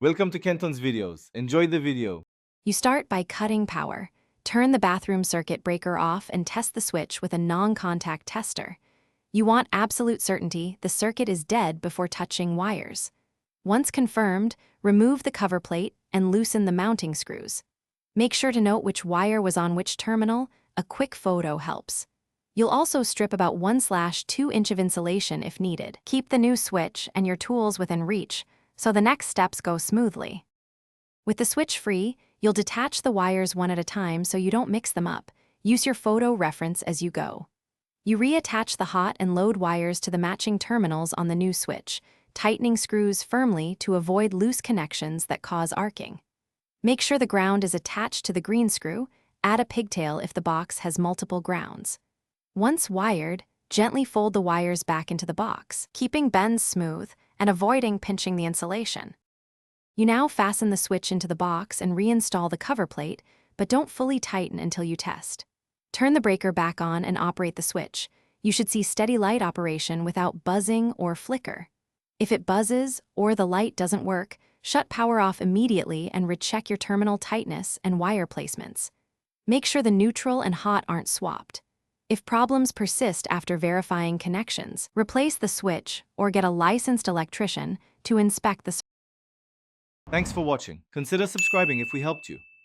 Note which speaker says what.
Speaker 1: Welcome to Kenton's videos. Enjoy the video.
Speaker 2: You start by cutting power. Turn the bathroom circuit breaker off and test the switch with a non-contact tester. You want absolute certainty the circuit is dead before touching wires. Once confirmed, remove the cover plate and loosen the mounting screws. Make sure to note which wire was on which terminal. A quick photo helps. You'll also strip about 1/2 inch of insulation if needed. Keep the new switch and your tools within reach, so the next steps go smoothly. With the switch free, you'll detach the wires one at a time so you don't mix them up. Use your photo reference as you go. You reattach the hot and load wires to the matching terminals on the new switch, tightening screws firmly to avoid loose connections that cause arcing. Make sure the ground is attached to the green screw. Add a pigtail if the box has multiple grounds. Once wired, gently fold the wires back into the box, keeping bends smooth and avoiding pinching the insulation. You now fasten the switch into the box and reinstall the cover plate, but don't fully tighten until you test. Turn the breaker back on and operate the switch. You should see steady light operation without buzzing or flicker. If it buzzes or the light doesn't work, shut power off immediately and recheck your terminal tightness and wire placements. Make sure the neutral and hot aren't swapped. If problems persist after verifying connections, replace the switch or get a licensed electrician to inspect the circuit.
Speaker 1: Thanks for watching. Consider subscribing if we helped you.